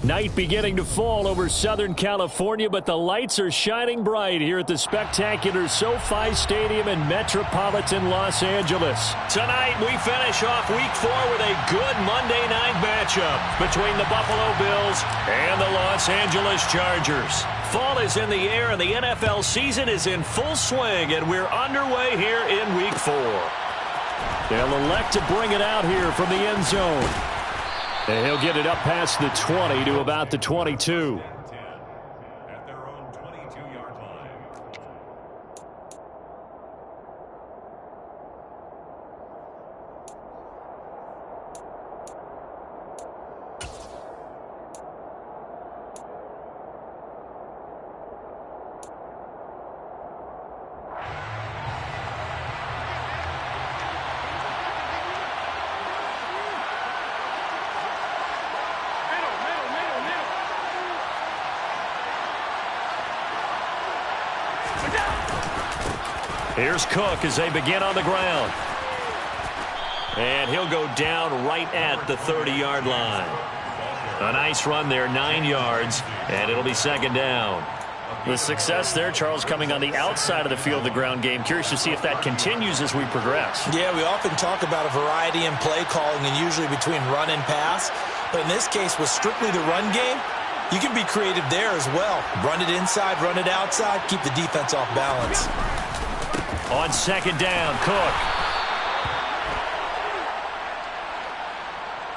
Night beginning to fall over Southern California, but the lights are shining bright here at the spectacular SoFi Stadium in metropolitan Los Angeles. Tonight, we finish off Week 4 with a good Monday night matchup between the Buffalo Bills and the Los Angeles Chargers. Fall is in the air, and the NFL season is in full swing, and we're underway here in Week 4. They'll elect to bring it out here from the end zone. And he'll get it up past the 20 to about the 22. At their own 22-yard line. Here's Cook as they begin on the ground. And he'll go down right at the 30-yard line. A nice run there, 9 yards, and it'll be second down. The success there, Charles, coming on the outside of the field of the ground game. Curious to see if that continues as we progress. Yeah, we often talk about a variety in play calling and usually between run and pass. But in this case, with strictly the run game, you can be creative there as well. Run it inside, run it outside, keep the defense off balance. On second down, Cook.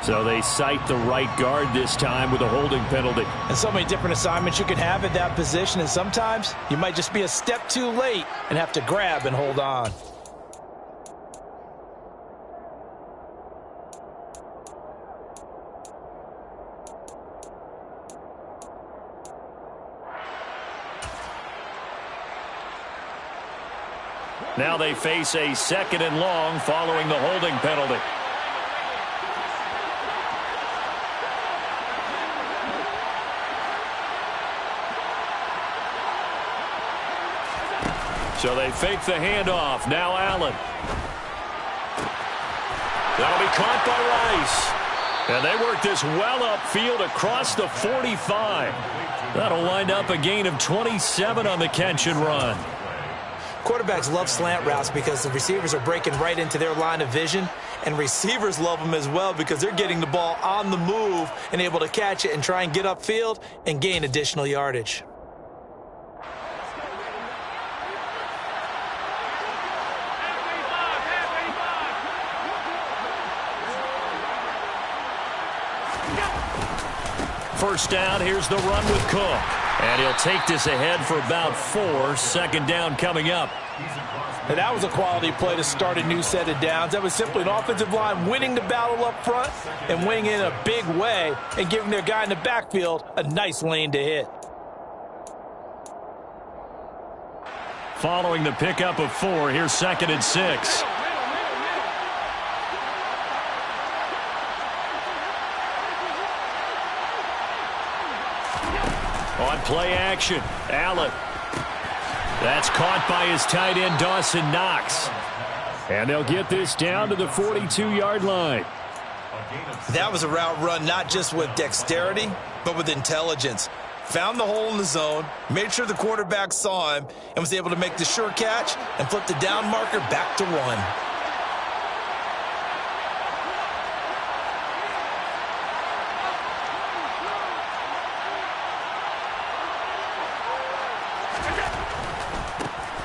So they cite the right guard this time with a holding penalty. And so many different assignments you can have at that position, and sometimes you might just be a step too late and have to grab and hold on. Now they face a second and long following the holding penalty. So they fake the handoff. Now Allen. That'll be caught by Rice. And they work this well upfield across the 45. That'll wind up a gain of 27 on the catch and run. Quarterbacks love slant routes because the receivers are breaking right into their line of vision, and receivers love them as well because they're getting the ball on the move and able to catch it and try and get upfield and gain additional yardage. First down, here's the run with Cook. And he'll take this ahead for about 4. Second down coming up. And that was a quality play to start a new set of downs. That was simply an offensive line winning the battle up front and winning in a big way and giving their guy in the backfield a nice lane to hit. Following the pickup of 4, here's second and 6. On play action, Allen. That's caught by his tight end, Dawson Knox. And they'll get this down to the 42-yard line. That was a route run not just with dexterity, but with intelligence. Found the hole in the zone, made sure the quarterback saw him, and was able to make the sure catch and flip the down marker back to 1.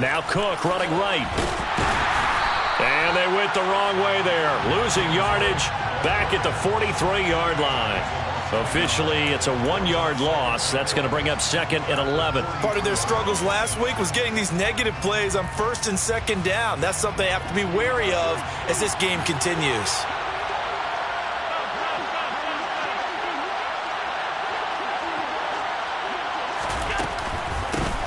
Now Cook running right. And they went the wrong way there. Losing yardage back at the 43-yard line. Officially, it's a 1-yard loss. That's going to bring up second and 11. Part of their struggles last week was getting these negative plays on first and second down. That's something they have to be wary of as this game continues.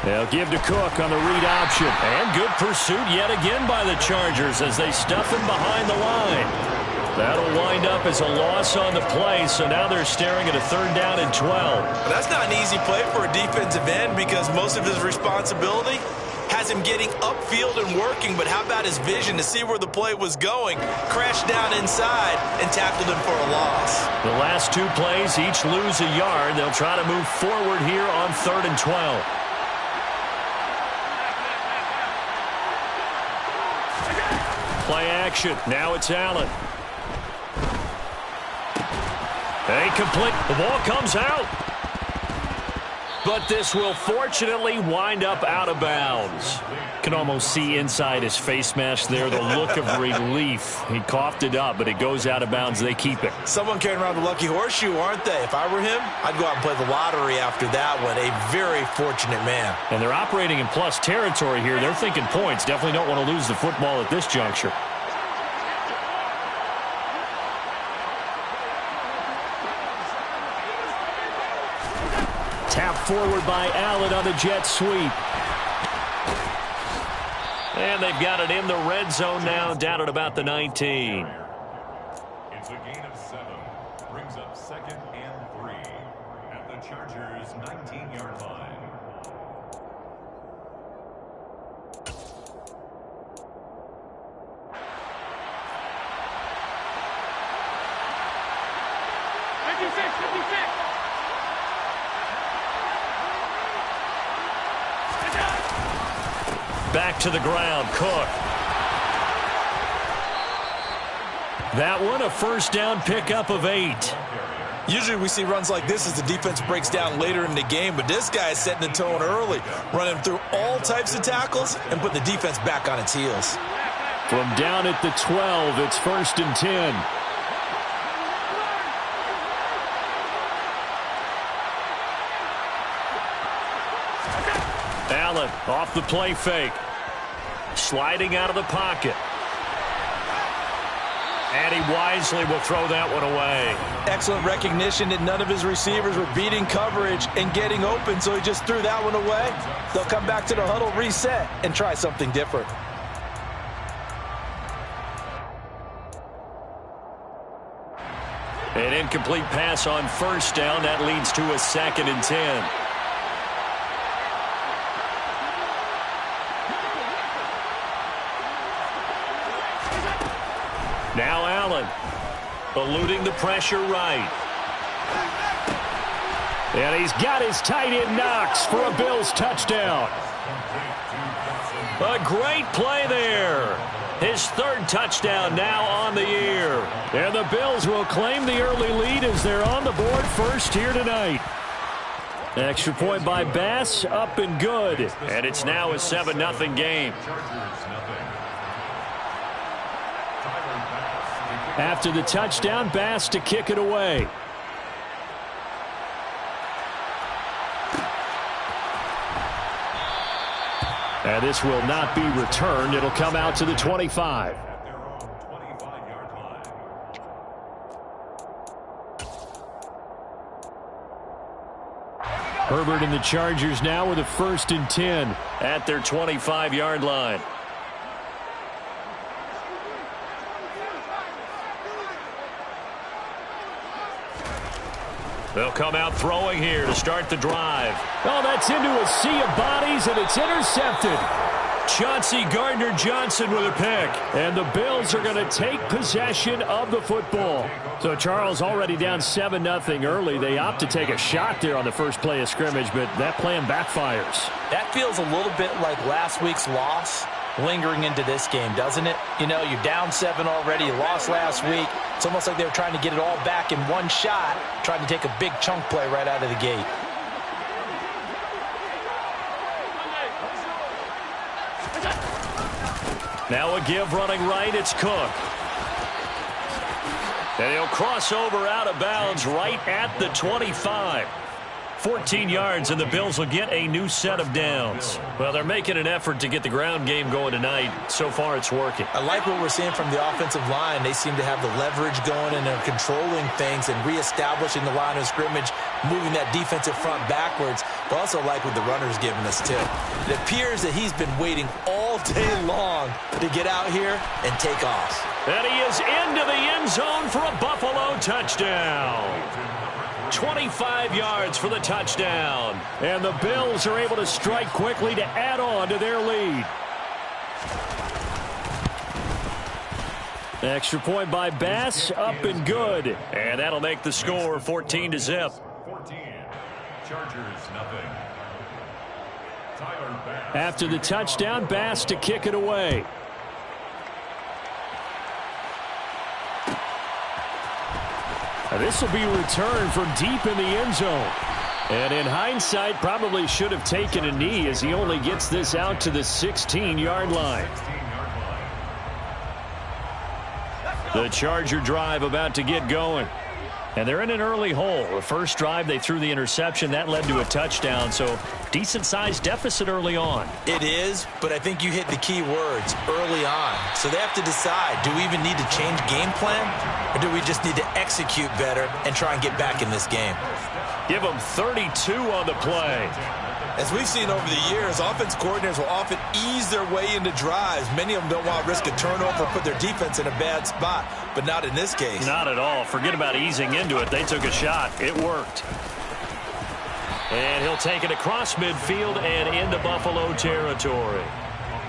They'll give to Cook on the read option. And good pursuit yet again by the Chargers as they stuff him behind the line. That'll wind up as a loss on the play, so now they're staring at a 3rd down and 12. That's not an easy play for a defensive end because most of his responsibility has him getting upfield and working, but how about his vision to see where the play was going? Crashed down inside and tackled him for a loss. The last two plays each lose a yard. They'll try to move forward here on 3rd and 12. Play action. Now it's Allen. Incomplete. The ball comes out. But this will fortunately wind up out of bounds. Can almost see inside his face mask there the look of relief. He coughed it up, but it goes out of bounds. They keep it. Someone carrying around the lucky horseshoe, aren't they? If I were him, I'd go out and play the lottery after that one. A very fortunate man. And they're operating in plus territory here. They're thinking points. Definitely don't want to lose the football at this juncture. Tap forward by Allen on the jet sweep. And they've got it in the red zone now, down at about the 19. It's a gain of 7. Brings up 2nd and 3 at the Chargers' 19-yard line. Back to the ground, Cook. That one, a first down pickup of 8. Usually we see runs like this as the defense breaks down later in the game, but this guy is setting the tone early, running through all types of tackles and putting the defense back on its heels. From down at the 12, it's 1st and 10. Allen off the play fake. Sliding out of the pocket. And he wisely will throw that one away. Excellent recognition that none of his receivers were beating coverage and getting open, so he just threw that one away. They'll come back to the huddle, reset, and try something different. An incomplete pass on 1st down. That leads to a 2nd and 10. Now Allen, eluding the pressure right. And he's got his tight end Knox for a Bills touchdown. A great play there. His 3rd touchdown now on the year. And the Bills will claim the early lead as they're on the board first here tonight. Extra point by Bass, up and good. And it's now a 7-0 game. After the touchdown, Bass to kick it away. And this will not be returned. It'll come out to the 25. At their own 25-yard line. Herbert and the Chargers now with a 1st and 10 at their 25-yard line. They'll come out throwing here to start the drive. Oh, that's into a sea of bodies, and it's intercepted. Chauncey Gardner-Johnson with a pick. And the Bills are going to take possession of the football. So Charles already down 7-0 early. They opt to take a shot there on the first play of scrimmage, but that plan backfires. That feels a little bit like last week's loss lingering into this game, doesn't it? You know, you're down 7 already. You lost last week. It's almost like they were trying to get it all back in one shot, trying to take a big chunk play right out of the gate. Now a give running right, it's Cook. And he'll cross over out of bounds right at the 25. 14 yards, and the Bills will get a new set of downs. Well, they're making an effort to get the ground game going tonight. So far, it's working. I like what we're seeing from the offensive line. They seem to have the leverage going, and they're controlling things and reestablishing the line of scrimmage, moving that defensive front backwards. But also like what the runner's giving us, too. It appears that he's been waiting all day long to get out here and take off. And he is into the end zone for a Buffalo touchdown. 25 yards for the touchdown. And the Bills are able to strike quickly to add on to their lead. Extra point by Bass, up and good. And that'll make the score 14-0. 14. Chargers, nothing. Tyler Bass. After the touchdown, Bass to kick it away. This will be returned from deep in the end zone. And in hindsight, probably should have taken a knee as he only gets this out to the 16-yard line. The Charger drive about to get going. And they're in an early hole. The first drive, they threw the interception. That led to a touchdown, so decent-sized deficit early on. It is, but I think you hit the key words, early on. So they have to decide, do we even need to change game plan, or do we just need to execute better and try and get back in this game? Give them 32 on the play. As we've seen over the years, offense coordinators will often ease their way into drives. Many of them don't want to risk a turnover or put their defense in a bad spot, but not in this case. Not at all. Forget about easing into it. They took a shot. It worked. And he'll take it across midfield and into Buffalo territory.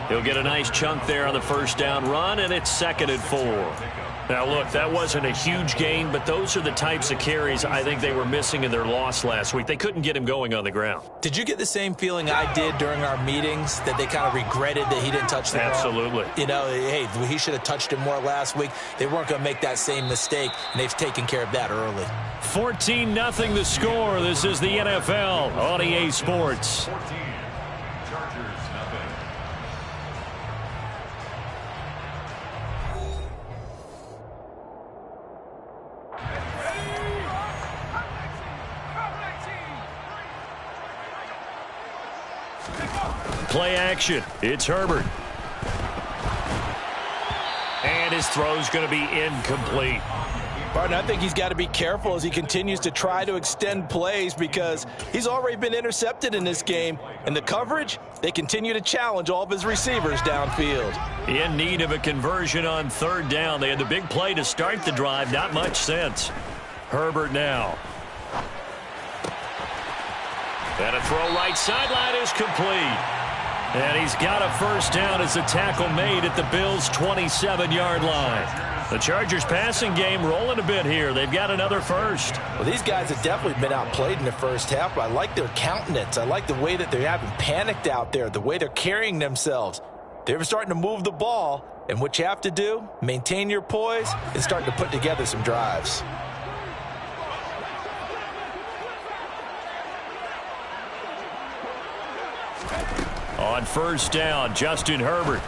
He'll get a nice chunk there on the first down run, and it's 2nd and 4. Now, look, that wasn't a huge gain, but those are the types of carries I think they were missing in their loss last week. They couldn't get him going on the ground. Did you get the same feeling I did during our meetings, that they kind of regretted that he didn't touch the ball? Absolutely. You know, hey, he should have touched it more last week. They weren't going to make that same mistake, and they've taken care of that early. 14-0 the score. This is the NFL on EA Sports. 14. Chargers, nothing. Play action. It's Herbert. And his throw's going to be incomplete. Barton, I think he's got to be careful as he continues to try to extend plays because he's already been intercepted in this game. And the coverage, they continue to challenge all of his receivers downfield. In need of a conversion on 3rd down. They had the big play to start the drive. Not much sense. Herbert now. And a throw right sideline is complete. And he's got a first down as a tackle made at the Bills' 27-yard line. The Chargers passing game rolling a bit here. They've got another first. Well, these guys have definitely been outplayed in the first half, but I like their countenance. I like the way that they haven't panicked out there, the way they're carrying themselves. They're starting to move the ball, and what you have to do, maintain your poise and start to put together some drives. On first down, Justin Herbert.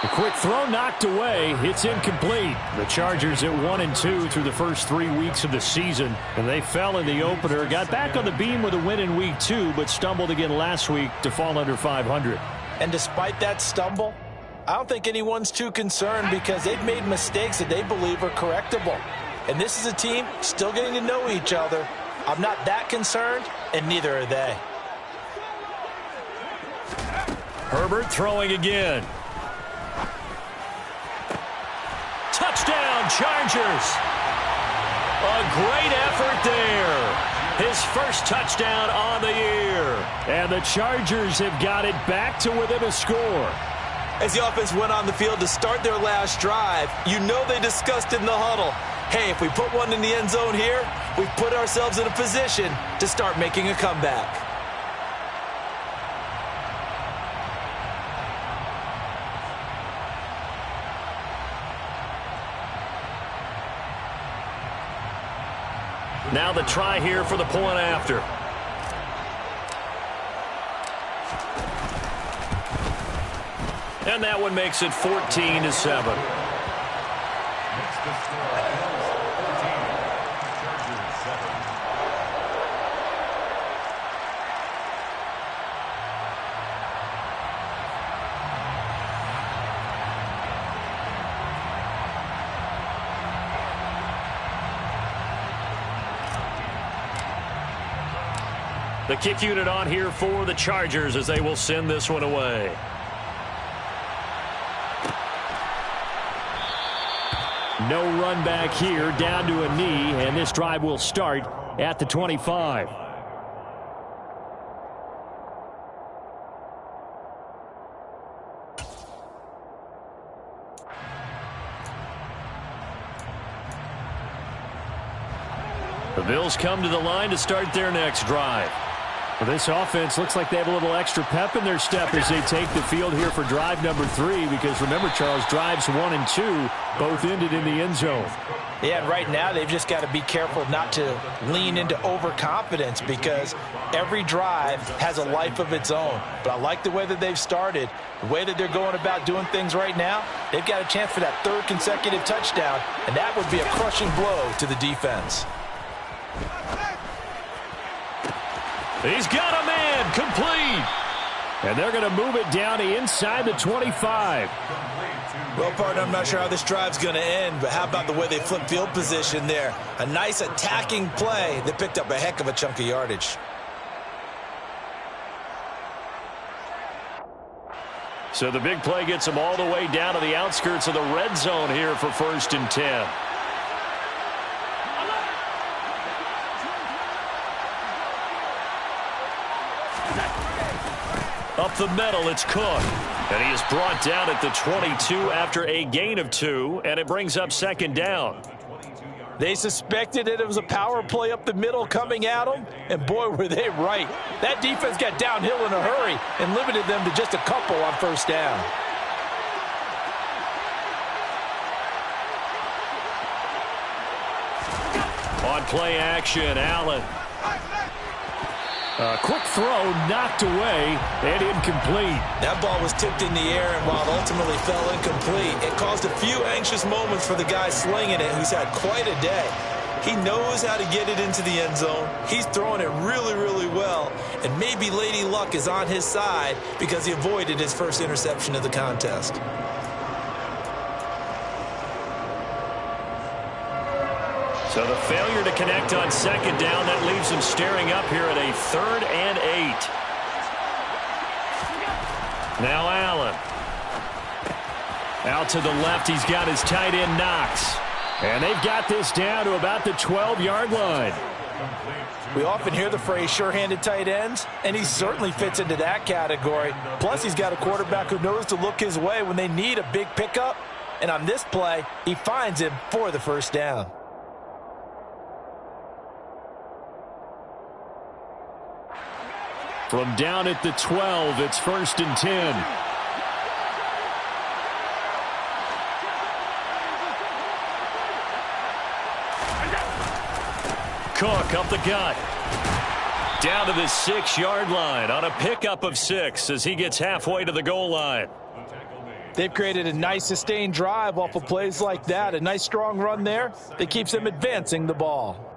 A quick throw knocked away. It's incomplete. The Chargers at 1-2 through the first 3 weeks of the season, and they fell in the opener. Got back on the beam with a win in week 2, but stumbled again last week to fall under 500. And despite that stumble, I don't think anyone's too concerned because they've made mistakes that they believe are correctable. And this is a team still getting to know each other. I'm not that concerned, and neither are they. Herbert throwing again. Touchdown, Chargers. A great effort there. His first touchdown on the year. And the Chargers have got it back to within a score. As the offense went on the field to start their last drive, you know they discussed in the huddle, hey, if we put one in the end zone here, we've put ourselves in a position to start making a comeback. Now the try here for the point after. And that one makes it 14-7. The kick unit on here for the Chargers as they will send this one away. No run back here, down to a knee, and this drive will start at the 25. The Bills come to the line to start their next drive. Well, this offense looks like they have a little extra pep in their step as they take the field here for drive number 3, because remember, Charles, drives 1 and 2 both ended in the end zone. Yeah, and right now they've just got to be careful not to lean into overconfidence, because every drive has a life of its own. But I like the way that they've started, the way that they're going about doing things right now. They've got a chance for that 3rd consecutive touchdown, and that would be a crushing blow to the defense. He's got a man, complete. And they're going to move it down to inside the 25. Well, partner, I'm not sure how this drive's going to end, but how about the way they flip field position there? A nice attacking play that picked up a heck of a chunk of yardage. So the big play gets them all the way down to the outskirts of the red zone here for 1st and 10. Up the middle, it's Cook. And he is brought down at the 22 after a gain of 2, and it brings up 2nd down. They suspected that it was a power play up the middle coming at them, and boy, were they right. That defense got downhill in a hurry and limited them to just a couple on 1st down. On play action, Allen. A quick throw knocked away and incomplete. That ball was tipped in the air, and while it ultimately fell incomplete, it caused a few anxious moments for the guy slinging it, who's had quite a day. He knows how to get it into the end zone. He's throwing it really, really well, and maybe Lady Luck is on his side because he avoided his first interception of the contest. So the failure to connect on 2nd down, that leaves him staring up here at a 3rd and 8. Now Allen. Out to the left, he's got his tight end Knox. And they've got this down to about the 12-yard line. We often hear the phrase sure-handed tight ends, and he certainly fits into that category. Plus, he's got a quarterback who knows to look his way when they need a big pickup. And on this play, he finds him for the 1st down. From down at the 12, it's 1st and 10. Cook up the gut. Down to the 6-yard line on a pickup of 6 as he gets halfway to the goal line. They've created a nice sustained drive off of plays like that. A nice strong run there that keeps them advancing the ball.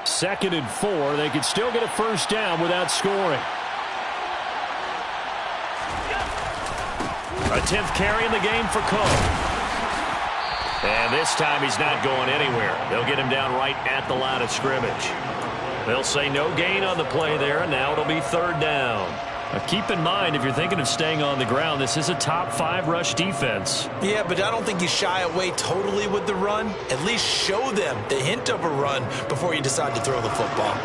Second and 4. They could still get a 1st down without scoring. A 10th carry in the game for Cook. And this time he's not going anywhere. They'll get him down right at the line of scrimmage. They'll say no gain on the play there, and now it'll be 3rd down. Keep in mind, if you're thinking of staying on the ground, this is a top 5 rush defense. Yeah, but I don't think you shy away totally with the run. At least show them the hint of a run before you decide to throw the football.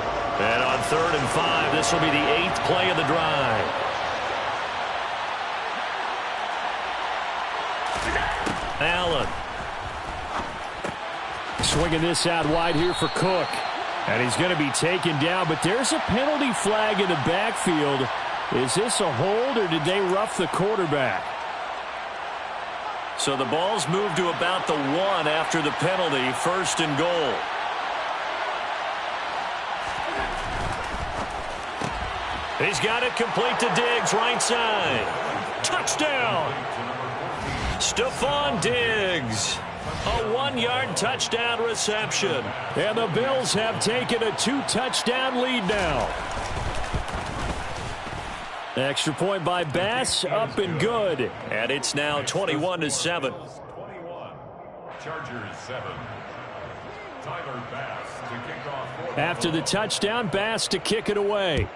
And on 3rd and 5, this will be the 8th play of the drive. Allen. Swinging this out wide here for Cook. And he's going to be taken down, but there's a penalty flag in the backfield. Is this a hold, or did they rough the quarterback? So the ball's moved to about the 1 after the penalty, 1st and goal. He's got it complete to Diggs, right side. Touchdown! Stephon Diggs. A 1-yard touchdown reception. And the Bills have taken a 2-touchdown lead now. Extra point by Bass, up and good. And it's now 21-7. 21. Chargers 7. Tyler Bass to kick off. After the touchdown, Bass to kick it away.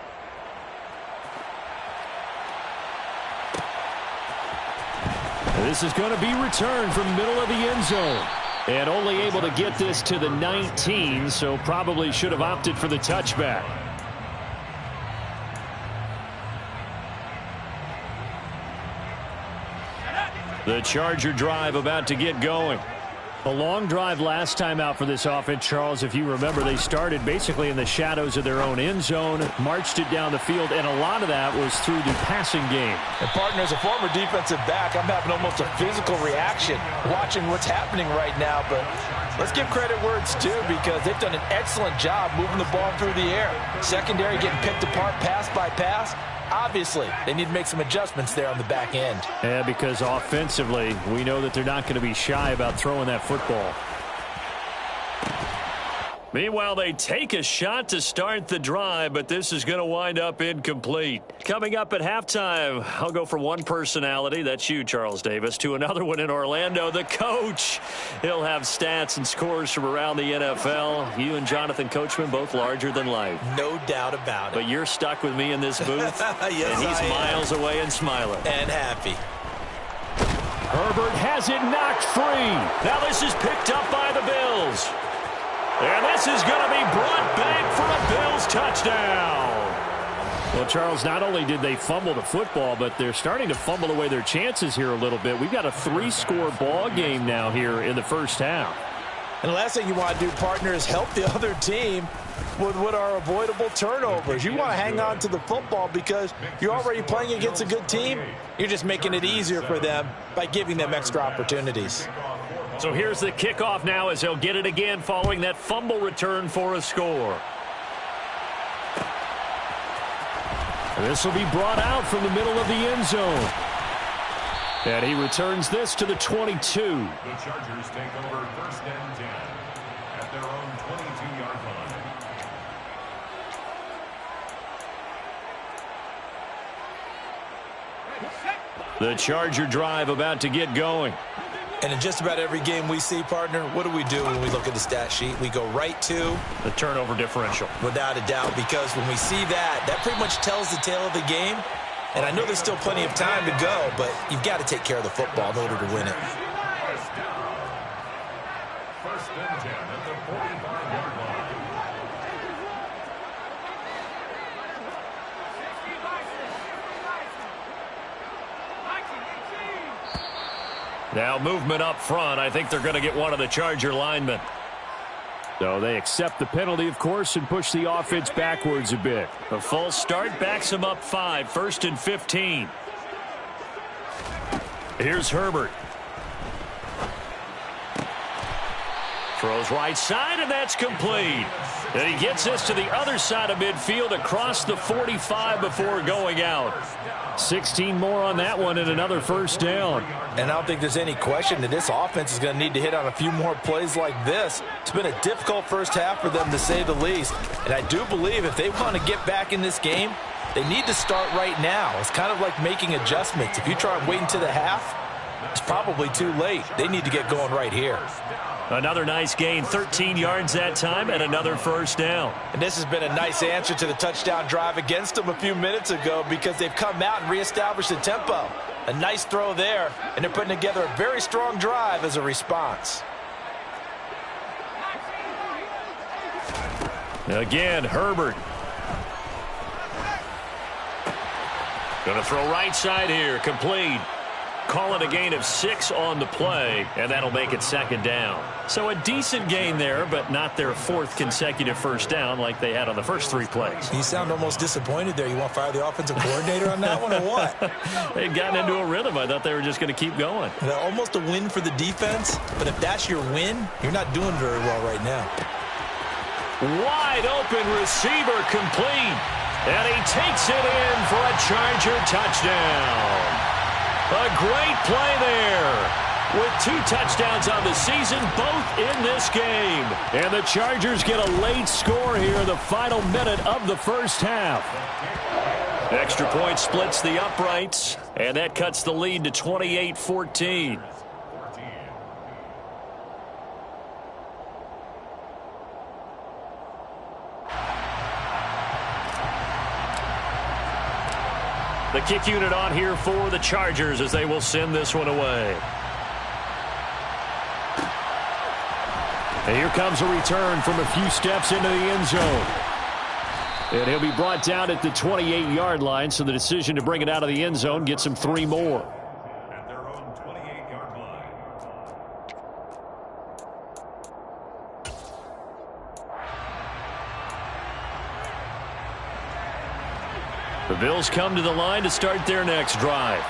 This is going to be returned from the middle of the end zone. And only able to get this to the 19, so probably should have opted for the touchback. The Charger drive about to get going. A long drive last time out for this offense, Charles. If you remember, they started basically in the shadows of their own end zone, marched it down the field, and a lot of that was through the passing game. And, partner, as a former defensive back, I'm having almost a physical reaction watching what's happening right now. But let's give credit where it's due, because they've done an excellent job moving the ball through the air. Secondary getting picked apart pass by pass. Obviously, they need to make some adjustments there on the back end. Yeah, because offensively, we know that they're not going to be shy about throwing that football. Meanwhile, they take a shot to start the drive, but this is going to wind up incomplete. Coming up at halftime, I'll go from one personality, that's you, Charles Davis, to another one in Orlando, the coach. He'll have stats and scores from around the NFL. You and Jonathan Coachman, both larger than life. No doubt about it. But you're stuck with me in this booth, yes, and he's miles away and smiling. And happy. Herbert has it knocked free. Now this is picked up by the Bills. And this is going to be brought back for a Bills touchdown. Well, Charles, not only did they fumble the football, but they're starting to fumble away their chances here a little bit. We've got a 3-score ball game now here in the first half. And the last thing you want to do, partner, is help the other team with what are avoidable turnovers. You want to hang on to the football because you're already playing against a good team. You're just making it easier for them by giving them extra opportunities. So here's the kickoff now as they'll get it again following that fumble return for a score. This will be brought out from the middle of the end zone. And he returns this to the 22. The Chargers take over first and 10 at their own 22-yard line. The Charger drive about to get going. And in just about every game we see, partner, what do we do when we look at the stat sheet? We go right to the turnover differential. Without a doubt, because when we see that, that pretty much tells the tale of the game. And I know there's still plenty of time to go, but you've got to take care of the football in order to win it. First and 10 at the 45-yard line. Now movement up front. I think they're going to get one of the Charger linemen. So they accept the penalty, of course, and push the offense backwards a bit. A false start backs them up 5. First and 15. Here's Herbert. Throws right side, and that's complete. And he gets this to the other side of midfield across the 45 before going out. 16 more on that one and another first down. And I don't think there's any question that this offense is going to need to hit on a few more plays like this. It's been a difficult first half for them, to say the least. And I do believe if they want to get back in this game, they need to start right now. It's kind of like making adjustments. If you try and wait until the half, it's probably too late. They need to get going right here. Another nice gain, 13 yards that time, and another first down. And this has been a nice answer to the touchdown drive against them a few minutes ago, because they've come out and reestablished the tempo. A nice throw there, and they're putting together a very strong drive as a response. Again, Herbert. Going to throw right side here, complete. Call it a gain of 6 on the play, and that'll make it second down. So a decent gain there, but not their 4th consecutive first down like they had on the first 3 plays. You sound almost disappointed there. You want to fire the offensive coordinator on that one or what? They'd gotten into a rhythm. I thought they were just going to keep going. Almost a win for the defense, but if that's your win, you're not doing very well right now. Wide open receiver complete, and he takes it in for a Charger touchdown. A great play there. With 2 touchdowns on the season, both in this game. And the Chargers get a late score here in the final minute of the first half. Extra point splits the uprights, and that cuts the lead to 28-14. The kick unit on here for the Chargers as they will send this one away. And here comes a return from a few steps into the end zone. And he'll be brought down at the 28-yard line, so the decision to bring it out of the end zone gets him 3 more. At their own 28-yard line. The Bills come to the line to start their next drive.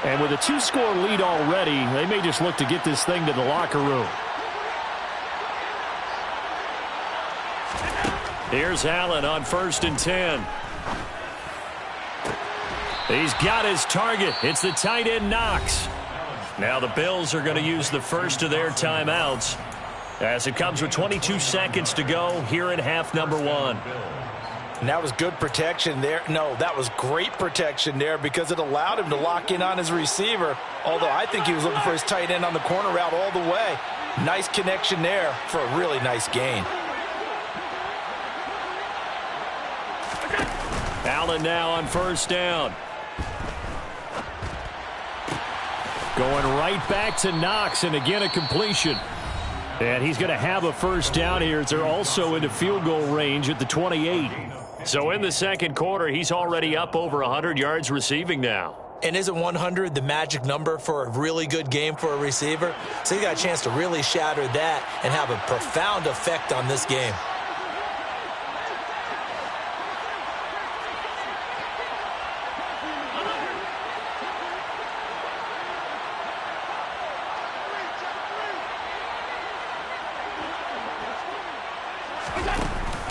And with a 2-score lead already, they may just look to get this thing to the locker room. Here's Allen on 1st and 10. He's got his target. It's the tight end Knox. Now the Bills are going to use the first of their timeouts as it comes with 22 seconds to go here in half number 1. And that was good protection there. No, that was great protection there because it allowed him to lock in on his receiver, although I think he was looking for his tight end on the corner route all the way. Nice connection there for a really nice gain. Allen now on 1st down. Going right back to Knox, and again a completion. And he's going to have a 1st down here. They're also into field goal range at the 28. So in the second quarter, he's already up over 100 yards receiving now. And isn't 100 the magic number for a really good game for a receiver? So he got a chance to really shatter that and have a profound effect on this game.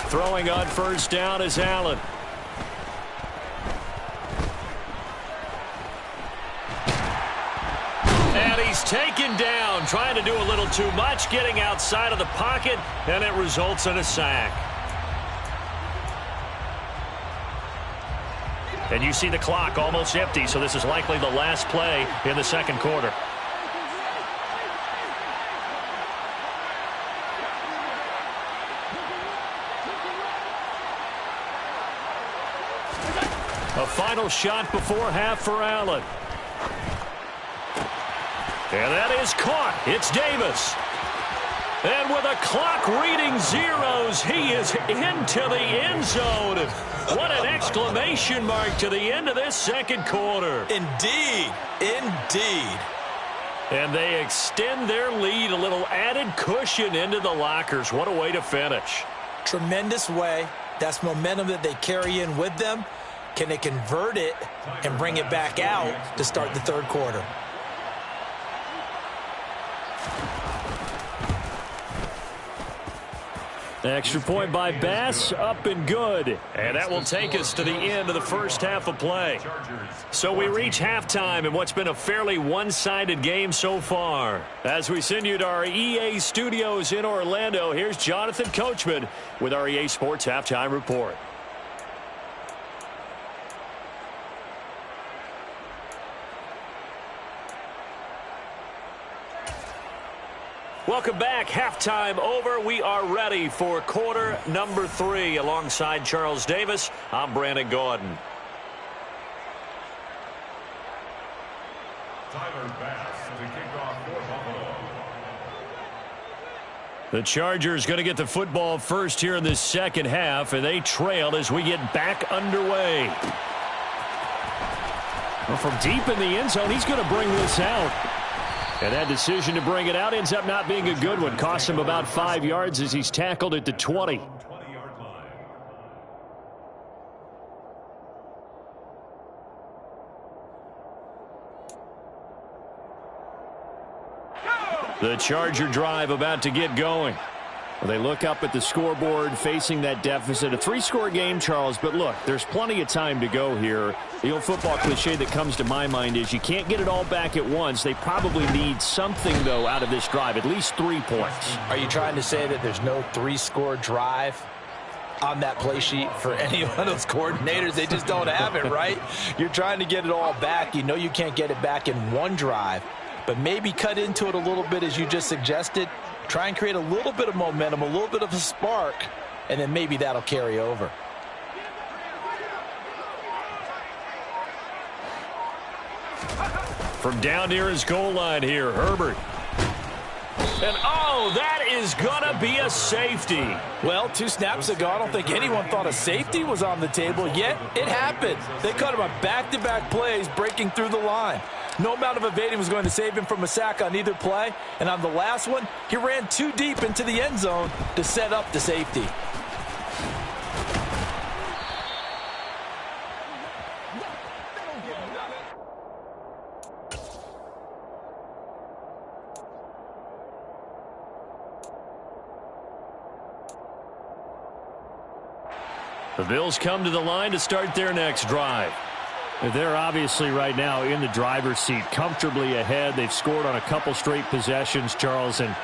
Throwing on 1st down is Allen. And he's taken down, trying to do a little too much, getting outside of the pocket, and it results in a sack. And you see the clock almost empty, so this is likely the last play in the second quarter. A final shot before half for Allen. And that is caught. It's Davis. And with a clock reading zeros, he is into the end zone. What an exclamation mark to the end of this second quarter. Indeed. Indeed. And they extend their lead, a little added cushion into the lockers. What a way to finish. Tremendous way. That's momentum that they carry in with them. Can they convert it and bring it back out to start the third quarter? Extra point by Bass, up and good. And that will take us to the end of the first half of play. So we reach halftime in what's been a fairly one-sided game so far. As we send you to our EA studios in Orlando, here's Jonathan Coachman with our EA Sports Halftime Report. Welcome back. Halftime over. We are ready for quarter number 3. Alongside Charles Davis, I'm Brandon Gaudin. Tyler Bass to kick off for Buffalo. The Chargers going to get the football first here in this second half, and they trail as we get back underway. Well, from deep in the end zone, he's going to bring this out. And that decision to bring it out ends up not being a good one. Costs him about 5 yards as he's tackled at the 20. The Charger drive about to get going. Well, they look up at the scoreboard facing that deficit. A 3-score game, Charles, but look, there's plenty of time to go here. The old football cliche that comes to my mind is you can't get it all back at once. They probably need something, though, out of this drive, at least 3 points. Are you trying to say that there's no 3-score drive on that play sheet for any one of those coordinators? They just don't have it, right? You're trying to get it all back. You know you can't get it back in one drive, but maybe cut into it a little bit as you just suggested. Try and create a little bit of momentum, a little bit of a spark, and then maybe that'll carry over. From down near his goal line here, Herbert. And, oh, that is going to be a safety. Well, 2 snaps ago, I don't think anyone thought a safety was on the table, yet it happened. They cut him on back-to-back plays, breaking through the line. No amount of evading was going to save him from a sack on either play, and on the last one, he ran too deep into the end zone to set up the safety. The Bills come to the line to start their next drive. They're obviously right now in the driver's seat, comfortably ahead. They've scored on a couple straight possessions, Charles. And,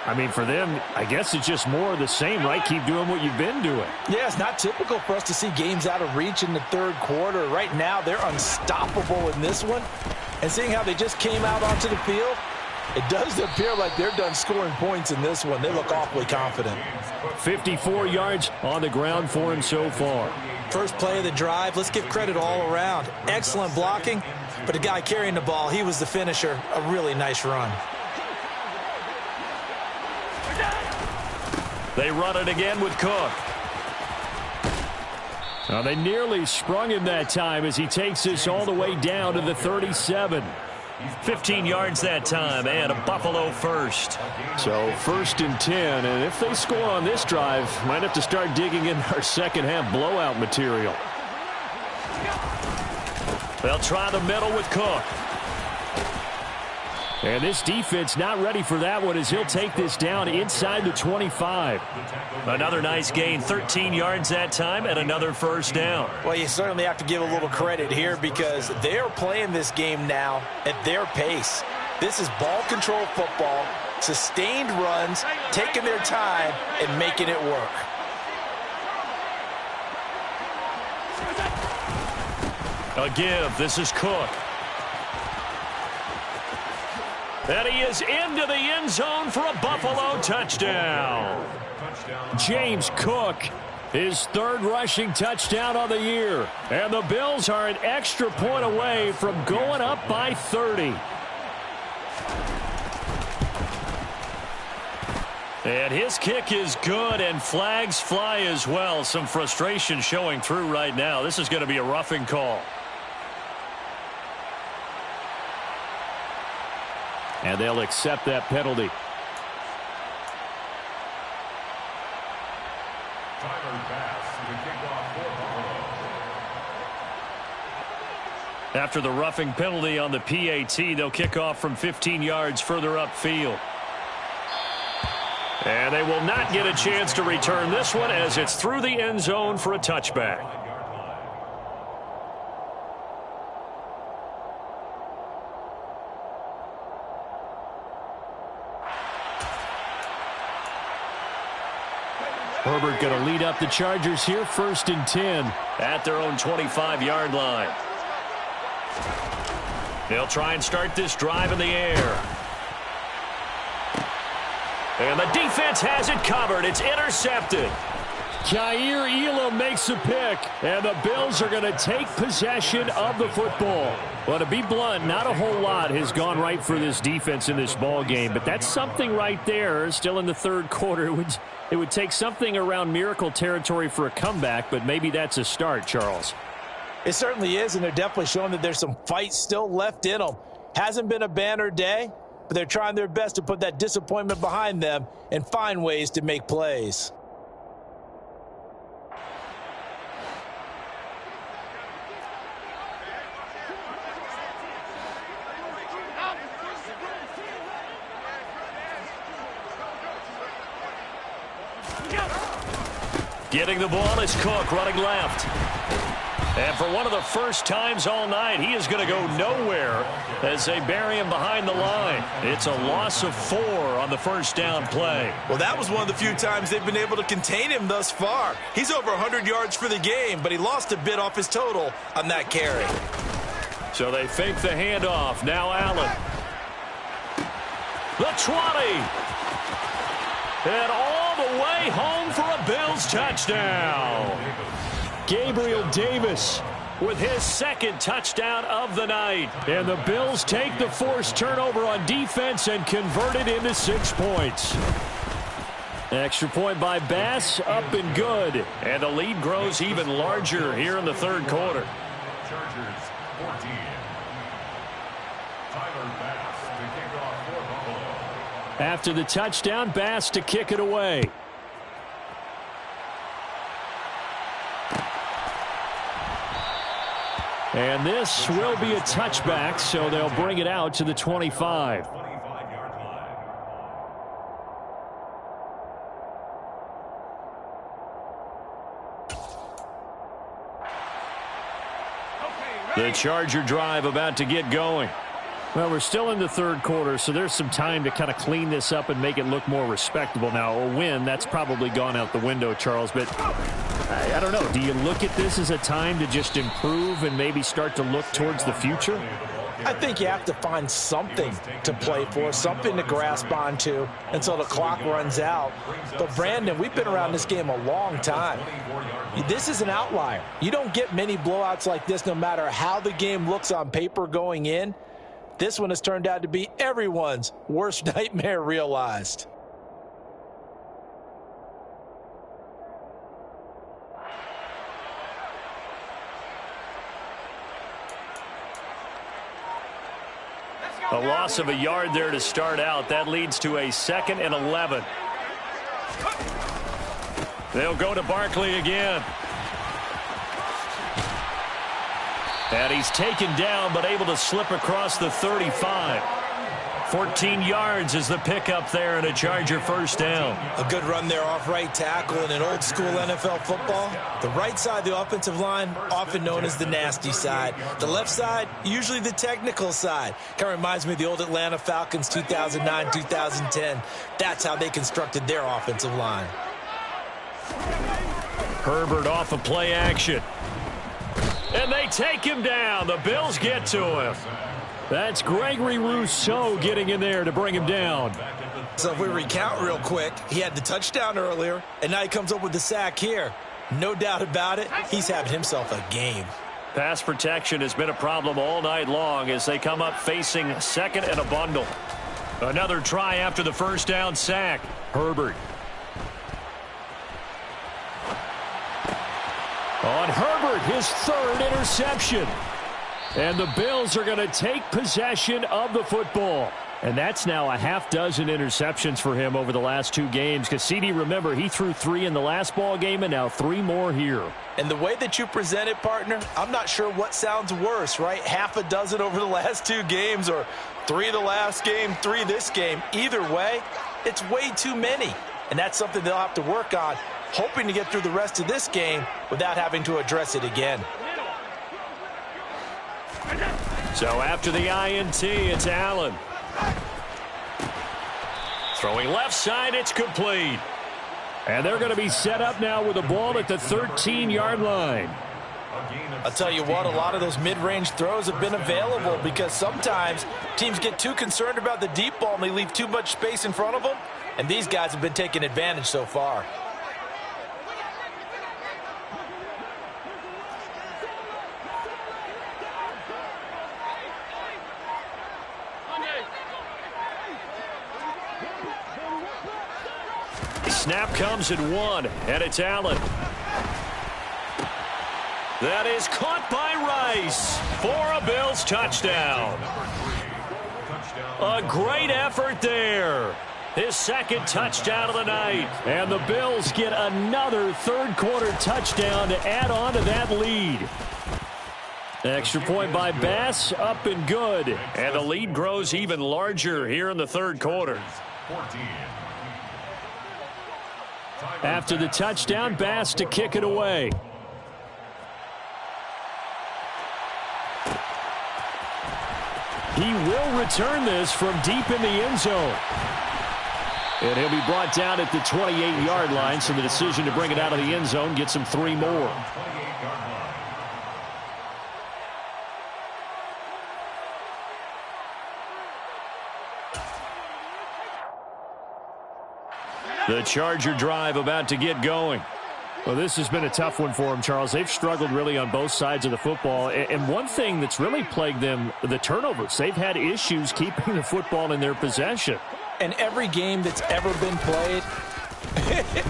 I mean, for them, I guess it's just more of the same, right? Keep doing what you've been doing. Yeah, it's not typical for us to see games out of reach in the third quarter. Right now, they're unstoppable in this one. And seeing how they just came out onto the field, it does appear like they're done scoring points in this one. They look awfully confident. 54 yards on the ground for him so far. First play of the drive, let's give credit all around. Excellent blocking, but the guy carrying the ball, he was the finisher. A really nice run. They run it again with Cook. Now they nearly sprung him that time as he takes this all the way down to the 37. 15 yards that time, and a Buffalo first. So 1st and 10, and if they score on this drive, might have to start digging in our second half blowout material. They'll try the middle with Cook. And this defense not ready for that one as he'll take this down inside the 25. Another nice gain, 13 yards that time, and another first down. Well, you certainly have to give a little credit here because they're playing this game now at their pace. This is ball control football, sustained runs, taking their time, and making it work. A give. This is Cook. And he is into the end zone for a Buffalo touchdown. James Cook, his 3rd rushing touchdown on the year. And the Bills are an extra point away from going up by 30. And his kick is good, and flags fly as well. Some frustration showing through right now. This is going to be a roughing call. And they'll accept that penalty. After the roughing penalty on the PAT, they'll kick off from 15 yards further upfield. And they will not get a chance to return this one as it's through the end zone for a touchback. Herbert going to lead up the Chargers here, 1st and 10. At their own 25-yard line. They'll try and start this drive in the air. And the defense has it covered. It's intercepted. Jair Elam makes a pick, and the Bills are going to take possession of the football. Well, to be blunt, not a whole lot has gone right for this defense in this ball game, but that's something right there. Still in the 3rd quarter, it would take something around miracle territory for a comeback, but maybe that's a start, Charles. It certainly is, and they're definitely showing that there's some fight still left in them. Hasn't been a banner day, but they're trying their best to put that disappointment behind them and find ways to make plays. Getting the ball is Cook running left. And for one of the first times all night, he is going to go nowhere as they bury him behind the line. It's a loss of 4 on the first down play. Well, that was one of the few times they've been able to contain him thus far. He's over 100 yards for the game, but he lost a bit off his total on that carry. So they fake the handoff. Now Allen. The 20. And all the way home for a Bills touchdown. Gabriel Davis with his second touchdown of the night. And the Bills take the forced turnover on defense and convert it into 6 points. Extra point by Bass, up and good. And the lead grows even larger here in the third quarter. Chargers 14. Tyler Bass to kick off for Buffalo. After the touchdown, Bass to kick it away. And this will be a touchback, so they'll bring it out to the 25. 25-yard line. The Charger drive about to get going. Well, we're still in the third quarter, so there's some time to kind of clean this up and make it look more respectable. Now, a win, that's probably gone out the window, Charles, but I don't know. Do you look at this as a time to just improve and maybe start to look towards the future? I think you have to find something to play for, something to grasp onto until the clock runs out. But, Brandon, we've been around this game a long time. This is an outlier. You don't get many blowouts like this no matter how the game looks on paper going in. This one has turned out to be everyone's worst nightmare realized. A loss of a yard there to start out. That leads to a 2nd and 11. They'll go to Barkley again. And he's taken down, but able to slip across the 35. 14 yards is the pickup there, and a Charger first down. A good run there off right tackle in an old school NFL football. The right side of the offensive line, often known as the nasty side. The left side, usually the technical side. Kind of reminds me of the old Atlanta Falcons 2009, 2010. That's how they constructed their offensive line. Herbert off of play action. And they take him down. The Bills get to him. That's Gregory Rousseau getting in there to bring him down. So if we recount real quick, he had the touchdown earlier, and now he comes up with the sack here. No doubt about it, he's having himself a game. Pass protection has been a problem all night long as they come up facing 2nd and a bundle. Another try after the first down sack. Herbert. On Herbert, his 3rd interception. And the Bills are going to take possession of the football. And that's now a half dozen interceptions for him over the last 2 games. Because, CD, remember, he threw 3 in the last ball game and now 3 more here. And the way that you present it, partner, I'm not sure what sounds worse, right? Half a dozen over the last 2 games or 3 the last game, 3 this game. Either way, it's way too many. And that's something they'll have to work on, hoping to get through the rest of this game without having to address it again. So after the INT, it's Allen. Throwing left side, it's complete. And they're going to be set up now with the ball at the 13-yard line. I'll tell you what, a lot of those mid-range throws have been available because sometimes teams get too concerned about the deep ball and they leave too much space in front of them. And these guys have been taking advantage so far. Snap comes at 1, and it's Allen. That is caught by Rice for a Bills touchdown. A great effort there. His 2nd touchdown of the night. And the Bills get another third-quarter touchdown to add on to that lead. Extra point by Bass, up and good. And the lead grows even larger here in the third quarter. 14. After the touchdown, Bass to kick it away. He will return this from deep in the end zone. And he'll be brought down at the 28-yard line, so the decision to bring it out of the end zone gets him 3 more. The Charger drive about to get going. Well, this has been a tough one for them, Charles. They've struggled really on both sides of the football. And one thing that's really plagued them, the turnovers. They've had issues keeping the football in their possession. And every game that's ever been played,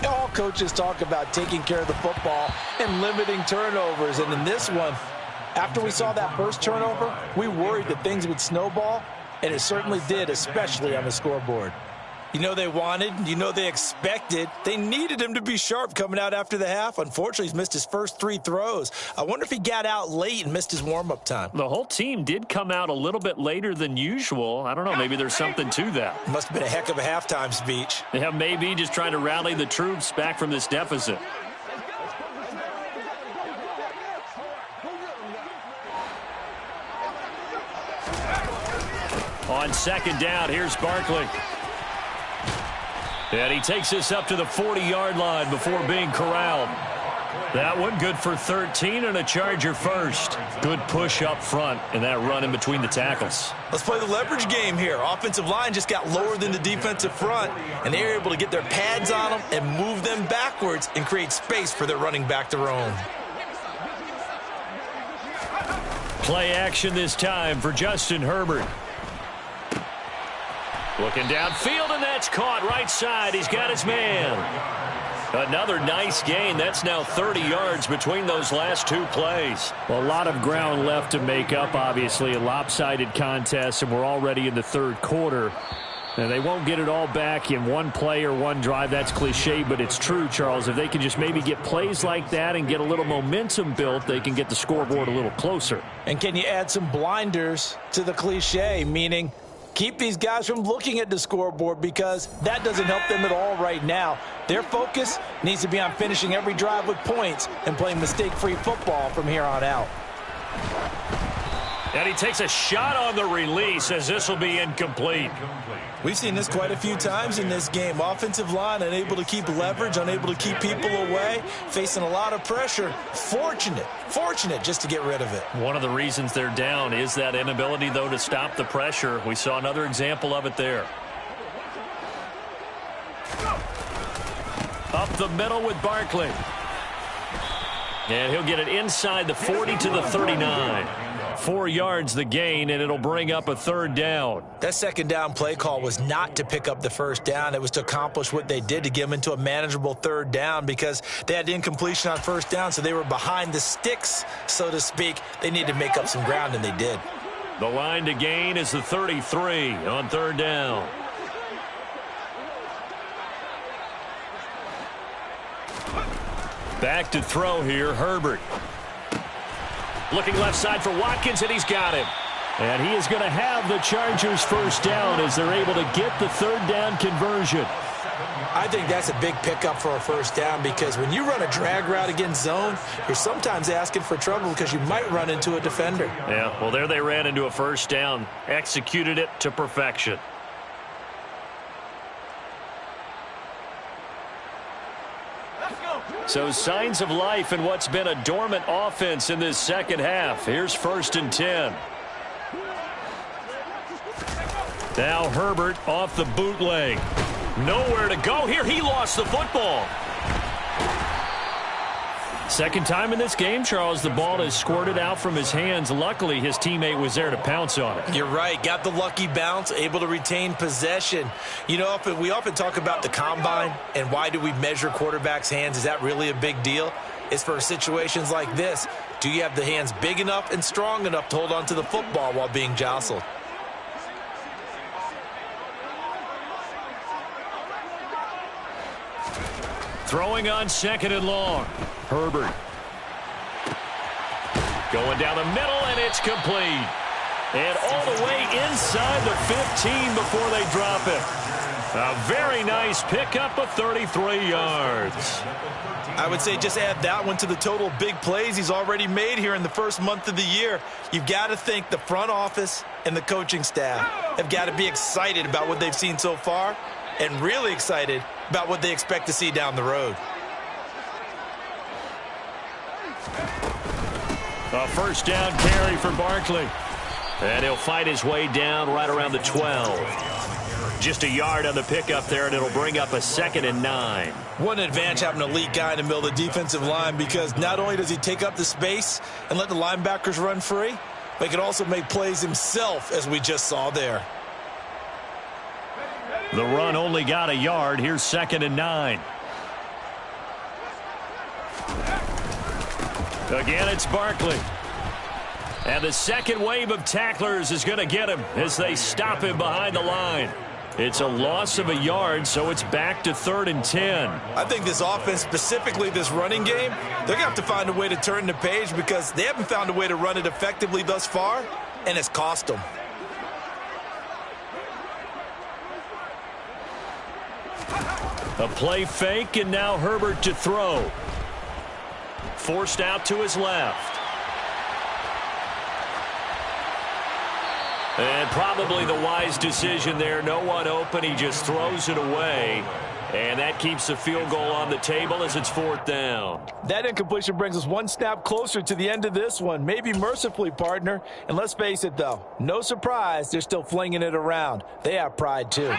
all coaches talk about taking care of the football and limiting turnovers. And in this one, after we saw that first turnover, we worried that things would snowball, and it certainly did, especially on the scoreboard. You know they wanted, you know they expected. They needed him to be sharp coming out after the half. Unfortunately, he's missed his first 3 throws. I wonder if he got out late and missed his warm-up time. The whole team did come out a little bit later than usual. I don't know, maybe there's something to that. Must have been a heck of a halftime speech. Yeah, maybe just trying to rally the troops back from this deficit. On second down, here's Barkley. And he takes this up to the 40-yard line before being corralled. That one good for 13 and a Charger first. Good push up front and that run in between the tackles. Let's play the leverage game here. Offensive line just got lower than the defensive front, and they were able to get their pads on them and move them backwards and create space for their running back to roam. Play action this time for Justin Herbert. Looking downfield, and that's caught right side. He's got his man. Another nice gain. That's now 30 yards between those last 2 plays. Well, a lot of ground left to make up, obviously. A lopsided contest, and we're already in the third quarter. And they won't get it all back in one play or one drive. That's cliche, but it's true, Charles. If they can just maybe get plays like that and get a little momentum built, they can get the scoreboard a little closer. And can you add some blinders to the cliche, meaning keep these guys from looking at the scoreboard, because that doesn't help them at all right now. Their focus needs to be on finishing every drive with points and playing mistake-free football from here on out. And he takes a shot on the release as this will be incomplete. We've seen this quite a few times in this game. Offensive line unable to keep leverage, unable to keep people away, facing a lot of pressure. Fortunate just to get rid of it. One of the reasons they're down is that inability, though, to stop the pressure. We saw another example of it there. Up the middle with Barkley. And he'll get it inside the 40 to the 39. 4 yards the gain, and it'll bring up a third down. That second down play call was not to pick up the first down. It was to accomplish what they did, to get them into a manageable third down, because they had incompletion on first down, so they were behind the sticks, so to speak. They needed to make up some ground, and they did. The line to gain is the 33 on third down. Back to throw here, Herbert. Looking left side for Watkins, and he's got him. And he is going to have the Chargers first down as they're able to get the third down conversion. I think that's a big pickup for a first down, because when you run a drag route against zone, you're sometimes asking for trouble because you might run into a defender. Yeah, well, there they ran into a first down. Executed it to perfection. So signs of life in what's been a dormant offense in this second half. Here's 1st and 10. Now Herbert off the bootleg. Nowhere to go here. He lost the football. Second time in this game, Charles, the ball has squirted out from his hands. Luckily, his teammate was there to pounce on it. You're right. Got the lucky bounce, able to retain possession. You know, we often talk about the combine and why do we measure quarterbacks' hands. Is that really a big deal? It's for situations like this. Do you have the hands big enough and strong enough to hold on to the football while being jostled? Throwing on 2nd and long. Herbert. Going down the middle, and it's complete. And all the way inside the 15 before they drop it. A very nice pickup of 33 yards. I would say just add that one to the total big plays he's already made here in the first month of the year. You've got to think the front office and the coaching staff have got to be excited about what they've seen so far, and really excited about what they expect to see down the road. A first down carry for Barkley. And he'll fight his way down right around the 12. Just a yard on the pickup there, and it'll bring up a 2nd and 9. What an advantage having an elite guy in the middle of the defensive line, because not only does he take up the space and let the linebackers run free, but he can also make plays himself, as we just saw there. The run only got a yard. Here's 2nd and 9. Again, it's Barkley. And the second wave of tacklers is going to get him as they stop him behind the line. It's a loss of a yard, so it's back to 3rd and 10. I think this offense, specifically this running game, they're going to have to find a way to turn the page, because they haven't found a way to run it effectively thus far, and it's cost them. A play fake, and now Herbert to throw. Forced out to his left. And probably the wise decision there. No one open. He just throws it away. And that keeps the field goal on the table as it's 4th down. That incompletion brings us one snap closer to the end of this one. Maybe mercifully, partner. And let's face it, though. No surprise, they're still flinging it around. They have pride, too.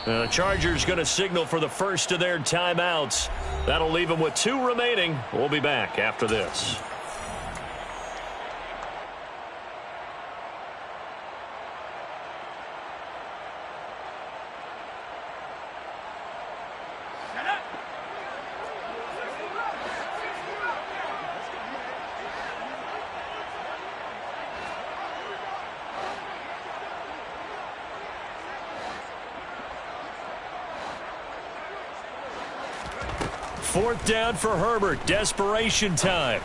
The Chargers going to signal for the first of their timeouts. That'll leave them with 2 remaining. We'll be back after this. Fourth down for Herbert. Desperation time.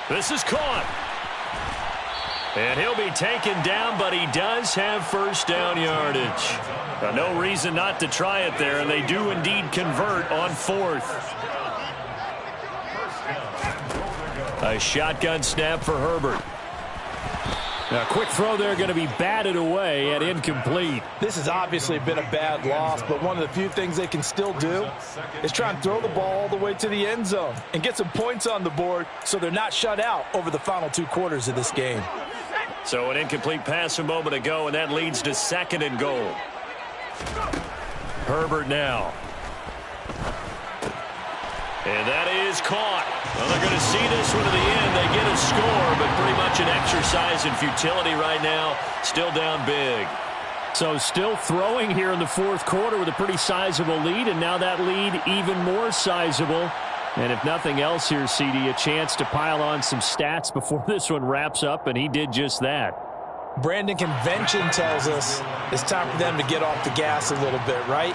This is caught. And he'll be taken down, but he does have first down yardage. No reason not to try it there, and they do indeed convert on 4th. A shotgun snap for Herbert. A quick throw there, going to be batted away and incomplete. This has obviously been a bad loss, but one of the few things they can still do is try and throw the ball all the way to the end zone and get some points on the board so they're not shut out over the final 2 quarters of this game. So an incomplete pass a moment ago, and that leads to 2nd and goal. Herbert now. And that is caught. Well, they're going to see this one to the end. They get a score, but pretty much an exercise in futility right now. Still down big. So still throwing here in the 4th quarter with a pretty sizable lead, and now that lead even more sizable. And if nothing else here, CD, a chance to pile on some stats before this one wraps up, and he did just that. Brandon, convention tells us it's time for them to get off the gas a little bit, right?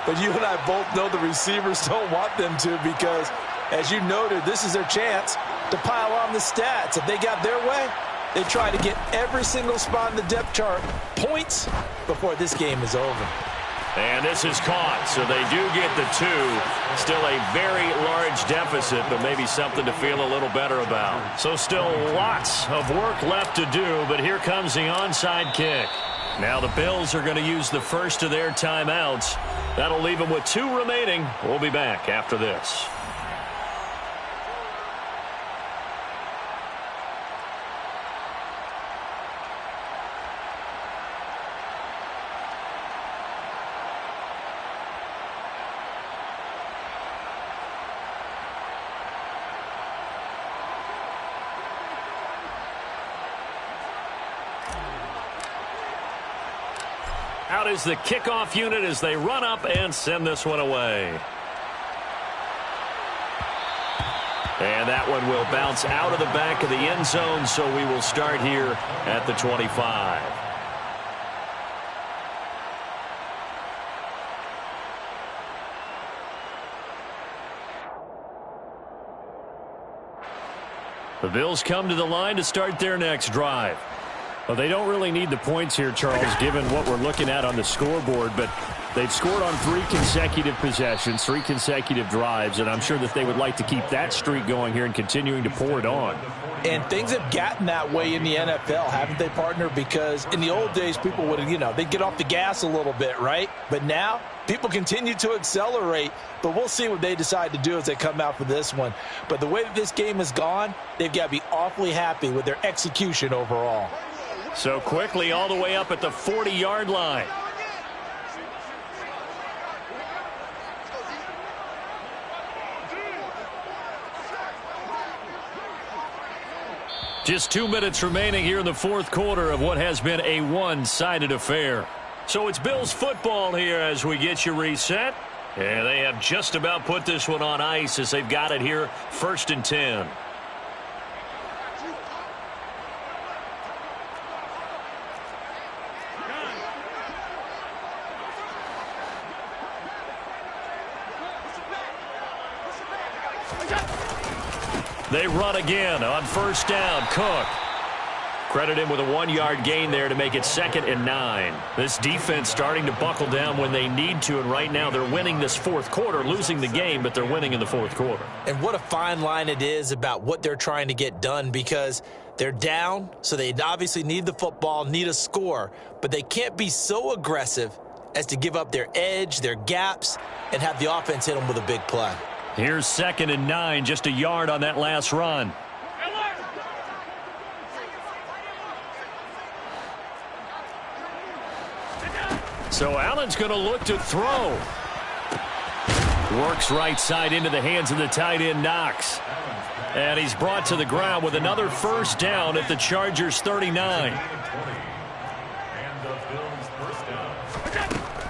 But you and I both know the receivers don't want them to, because, as you noted, this is their chance to pile on the stats. If they got their way, they try to get every single spot in the depth chart points before this game is over. And this is caught, so they do get the 2. Still a very large deficit, but maybe something to feel a little better about. So still lots of work left to do, but here comes the onside kick. Now the Bills are going to use the first of their timeouts. That'll leave them with 2 remaining. We'll be back after this. Out is the kickoff unit as they run up and send this one away. And that one will bounce out of the back of the end zone, so we will start here at the 25. The Bills come to the line to start their next drive. Well, they don't really need the points here, Charles, given what we're looking at on the scoreboard, but they've scored on 3 consecutive possessions, 3 consecutive drives, and I'm sure that they would like to keep that streak going here and continuing to pour it on. And things have gotten that way in the NFL, haven't they, partner? Because in the old days, people would, they'd get off the gas a little bit, right? But now, people continue to accelerate, but we'll see what they decide to do as they come out for this one. But the way that this game has gone, they've got to be awfully happy with their execution overall. So quickly all the way up at the 40-yard line. Just 2 minutes remaining here in the fourth quarter of what has been a one-sided affair. So it's Bills football here as we get you reset. And they have just about put this one on ice as they've got it here, 1st and 10. They run again on 1st down. Cook. Credit him with a 1-yard gain there to make it 2nd and 9. This defense starting to buckle down when they need to, and right now they're winning this fourth quarter, losing the game, but they're winning in the fourth quarter. And what a fine line it is about what they're trying to get done, because they're down, so they obviously need the football, need a score, but they can't be so aggressive as to give up their edge, their gaps, and have the offense hit them with a big play. Here's 2nd and 9, just a yard on that last run. So Allen's going to look to throw. Works right side into the hands of the tight end, Knox. And he's brought to the ground with another 1st down at the Chargers 39.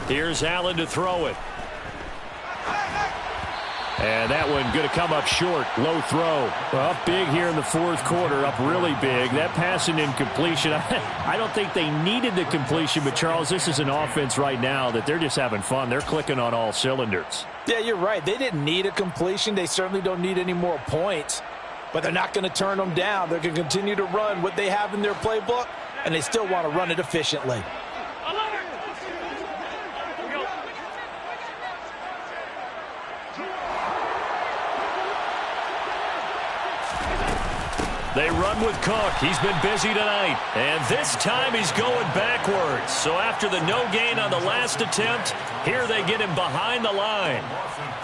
Here's Allen to throw it. And that one going to come up short. Low throw. Well, up big here in the fourth quarter. Up really big. That pass and incompletion. I don't think they needed the completion, but, Charles, this is an offense right now that they're just having fun. They're clicking on all cylinders. Yeah, you're right. They didn't need a completion. They certainly don't need any more points. But they're not going to turn them down. They're going to continue to run what they have in their playbook, and they still want to run it efficiently. They run with Cook. He's been busy tonight. And this time he's going backwards. So after the no gain on the last attempt, here they get him behind the line.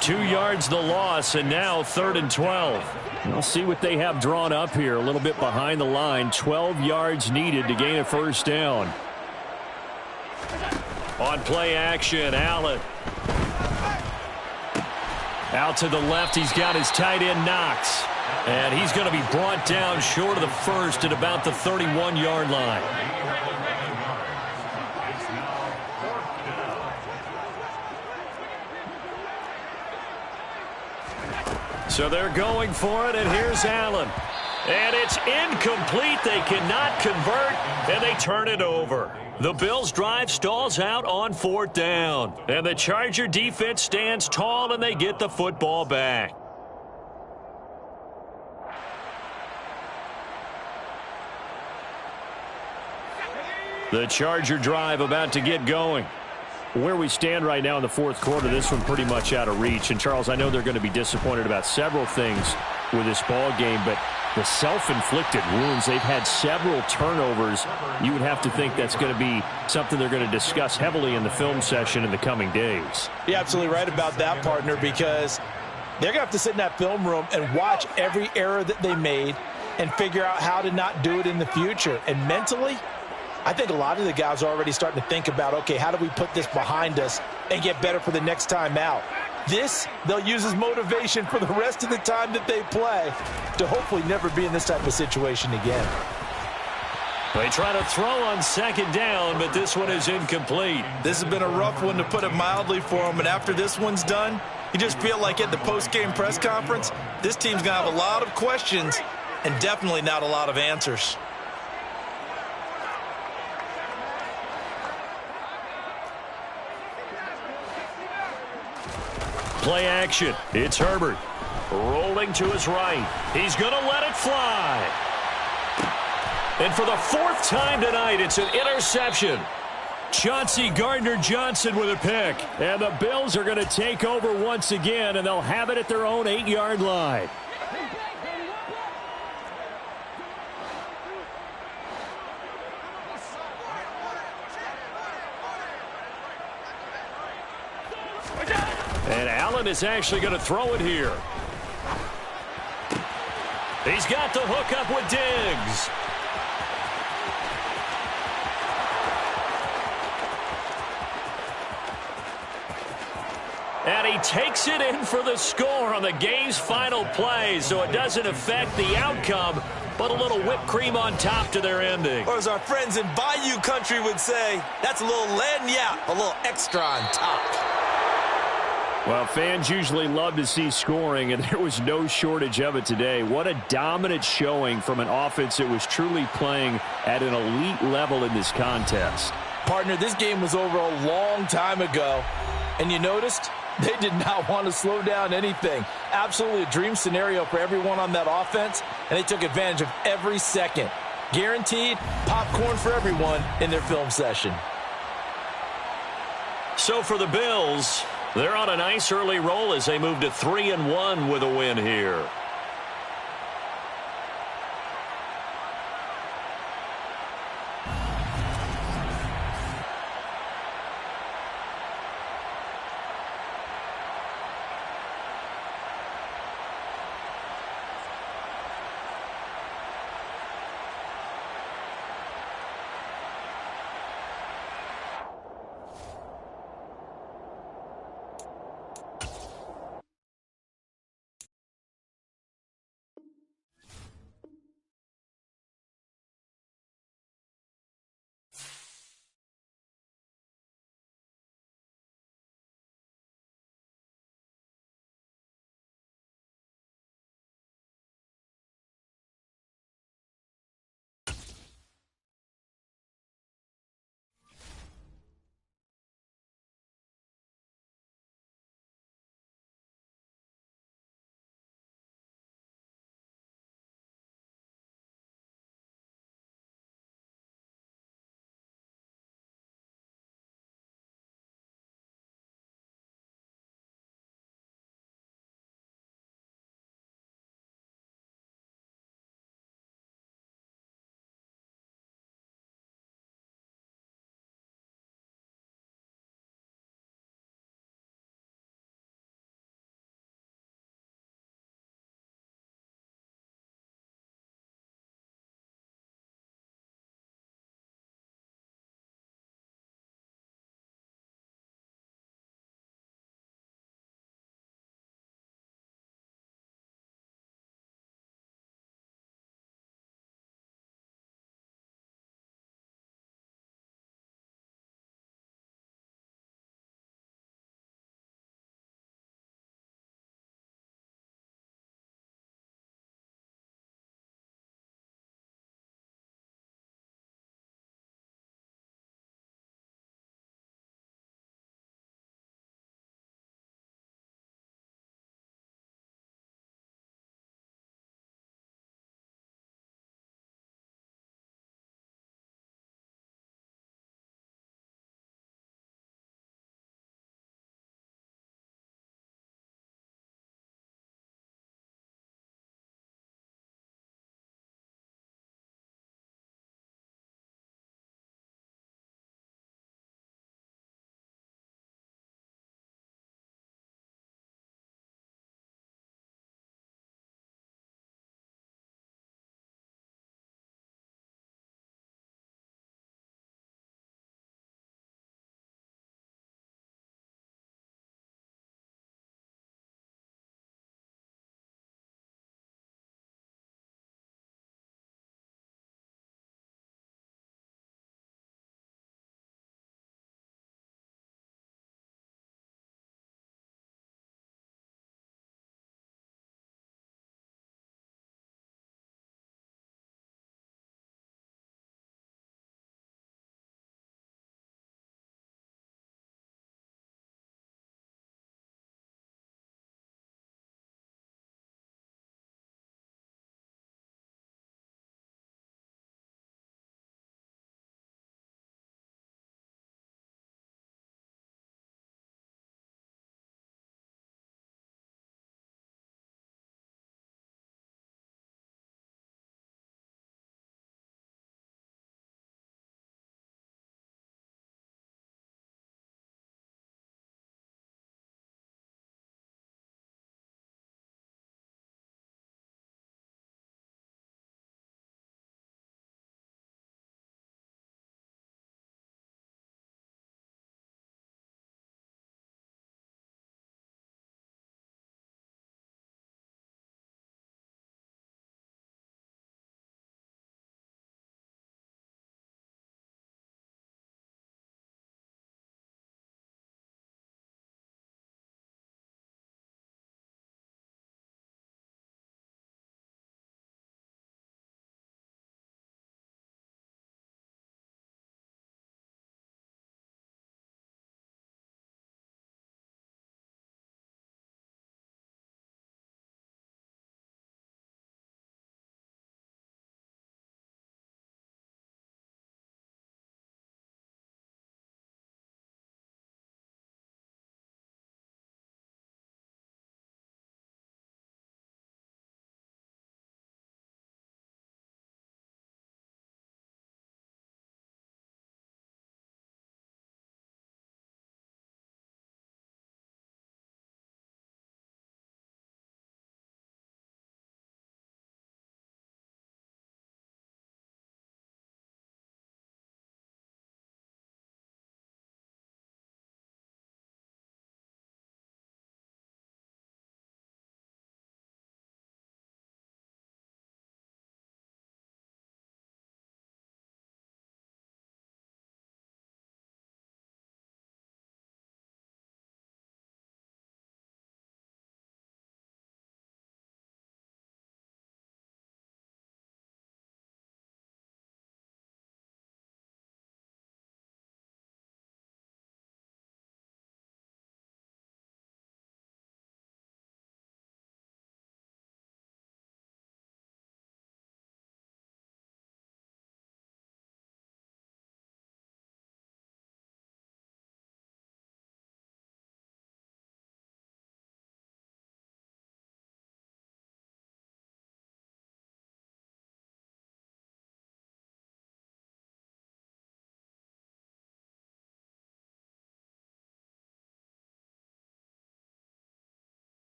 2 yards the loss, and now 3rd and 12. We'll see what they have drawn up here. A little bit behind the line. 12 yards needed to gain a 1st down. On play action, Allen. Out to the left, he's got his tight end, Knox. And he's going to be brought down short of the 1st at about the 31-yard line. So they're going for it, and here's Allen. And it's incomplete. They cannot convert, and they turn it over. The Bills' drive stalls out on 4th down. And the Charger defense stands tall, and they get the football back. The Charger drive about to get going. Where we stand right now in the fourth quarter, this one pretty much out of reach. And, Charles, I know they're going to be disappointed about several things with this ball game, but the self-inflicted wounds, they've had several turnovers. You would have to think that's going to be something they're going to discuss heavily in the film session in the coming days. You're absolutely right about that, partner, because they're going to have to sit in that film room and watch every error that they made and figure out how to not do it in the future. And mentally, I think a lot of the guys are already starting to think about, okay, how do we put this behind us and get better for the next time out? This, they'll use as motivation for the rest of the time that they play to hopefully never be in this type of situation again. They try to throw on 2nd down, but this one is incomplete. This has been a rough one, to put it mildly, for them. And after this one's done, you just feel like at the post-game press conference, this team's going to have a lot of questions and definitely not a lot of answers. Play action. It's Herbert. Rolling to his right. He's going to let it fly. And for the fourth time tonight, it's an interception. Chauncey Gardner-Johnson with a pick. And the Bills are going to take over once again, and they'll have it at their own 8-yard line. And Allen is actually going to throw it here. He's got the hook up with Diggs. And he takes it in for the score on the game's final play, so it doesn't affect the outcome, but a little whipped cream on top to their ending. Or as our friends in Bayou Country would say, that's a little lagniappe, a little extra on top. Well, fans usually love to see scoring, and there was no shortage of it today. What a dominant showing from an offense that was truly playing at an elite level in this contest. Partner, this game was over a long time ago, and you noticed they did not want to slow down anything. Absolutely a dream scenario for everyone on that offense, and they took advantage of every second. Guaranteed popcorn for everyone in their film session. So for the Bills, they're on a nice early roll as they move to 3-1 with a win here.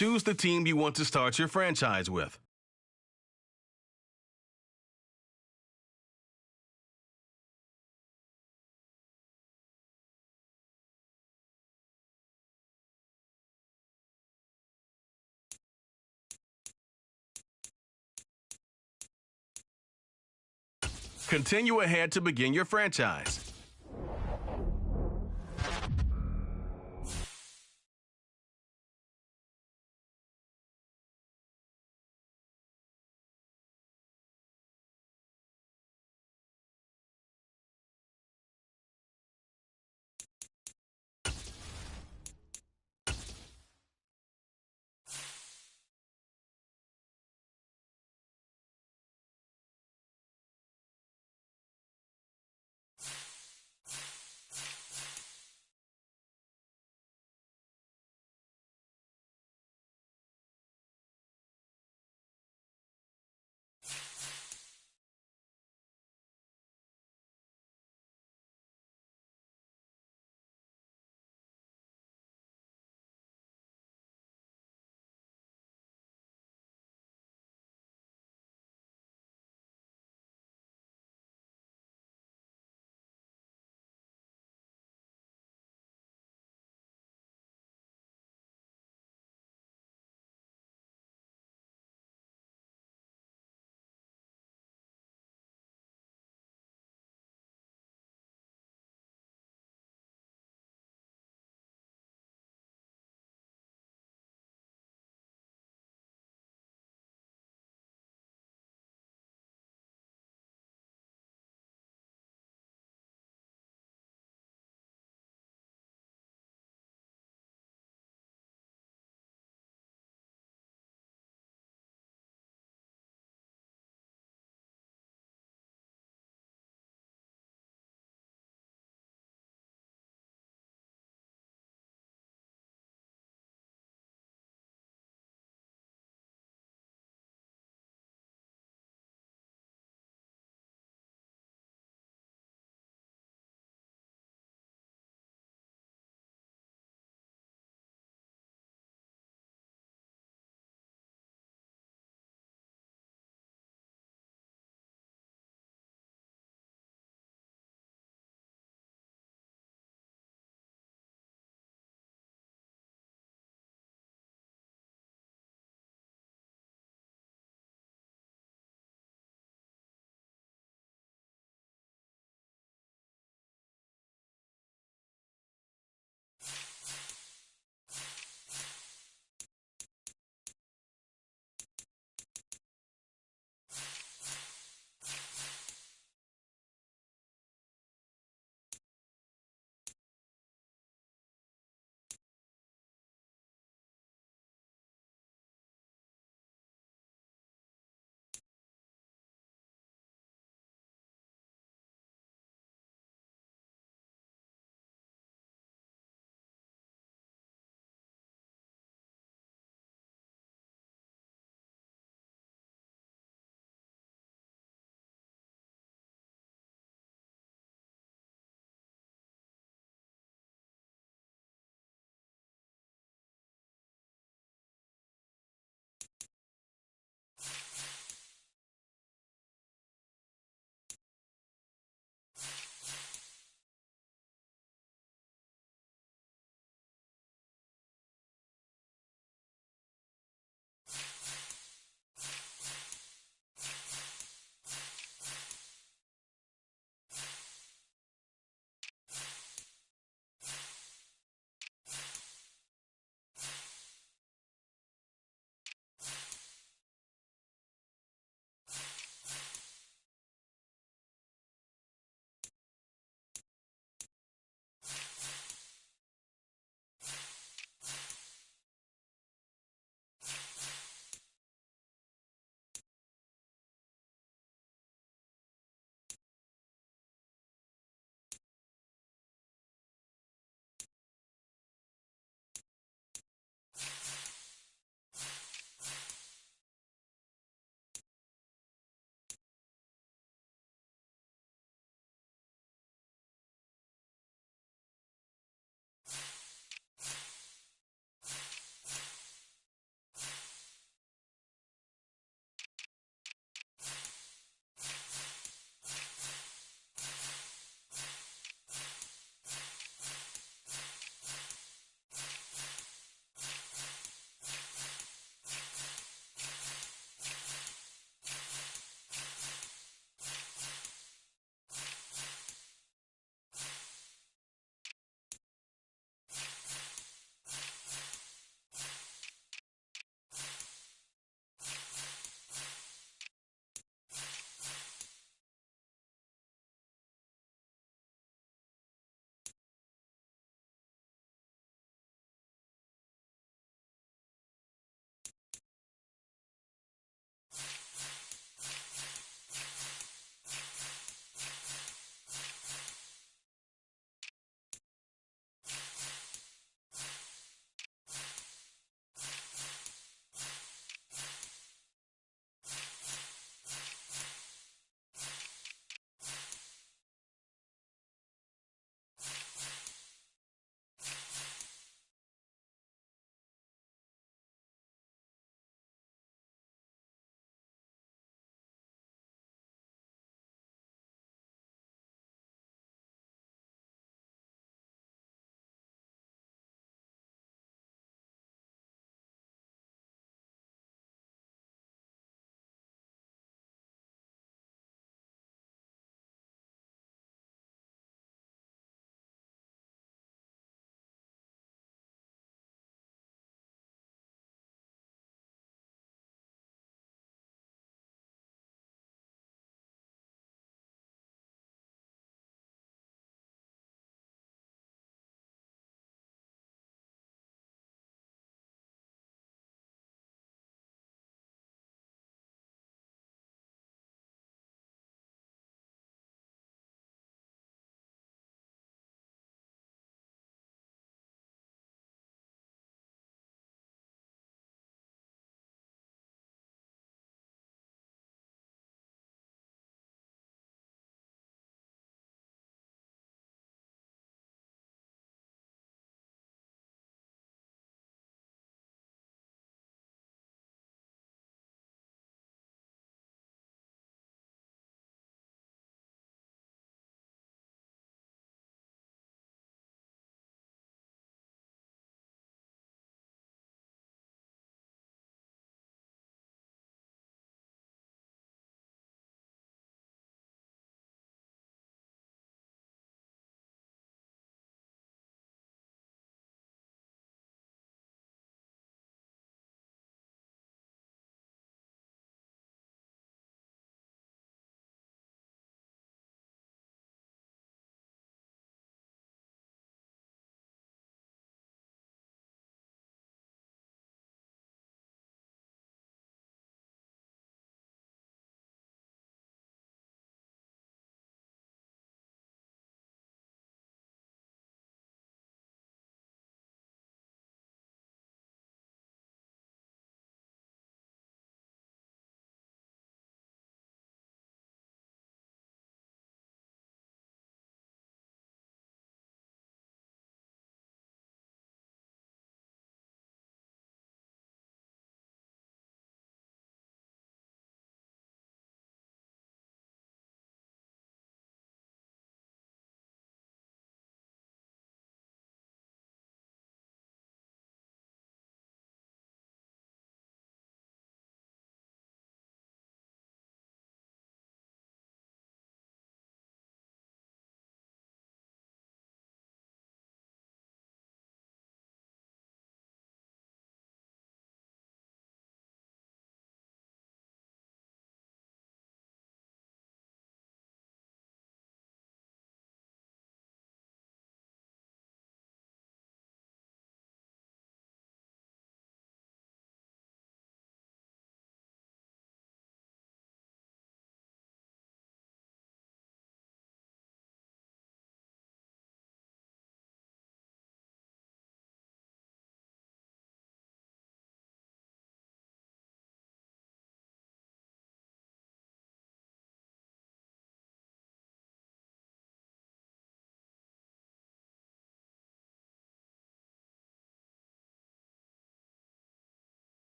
choose the team you want to start your franchise with. Continue ahead to begin your franchise.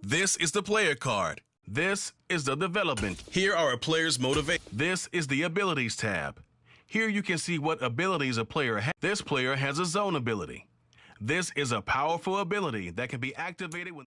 This is the player card. This is the development. Here are a player's motivation. This is the abilities tab. Here you can see what abilities a player has. This player has a zone ability. This is a powerful ability that can be activated when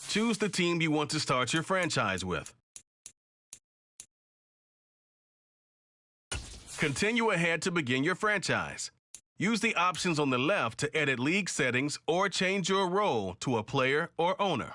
Choose the team you want to start your franchise with. Continue ahead to begin your franchise. Use the options on the left to edit league settings or change your role to a player or owner.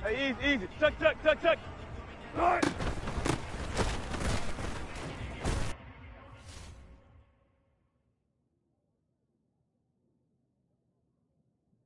Hey, easy, easy. Tuck, tuck, tuck, tuck. All right.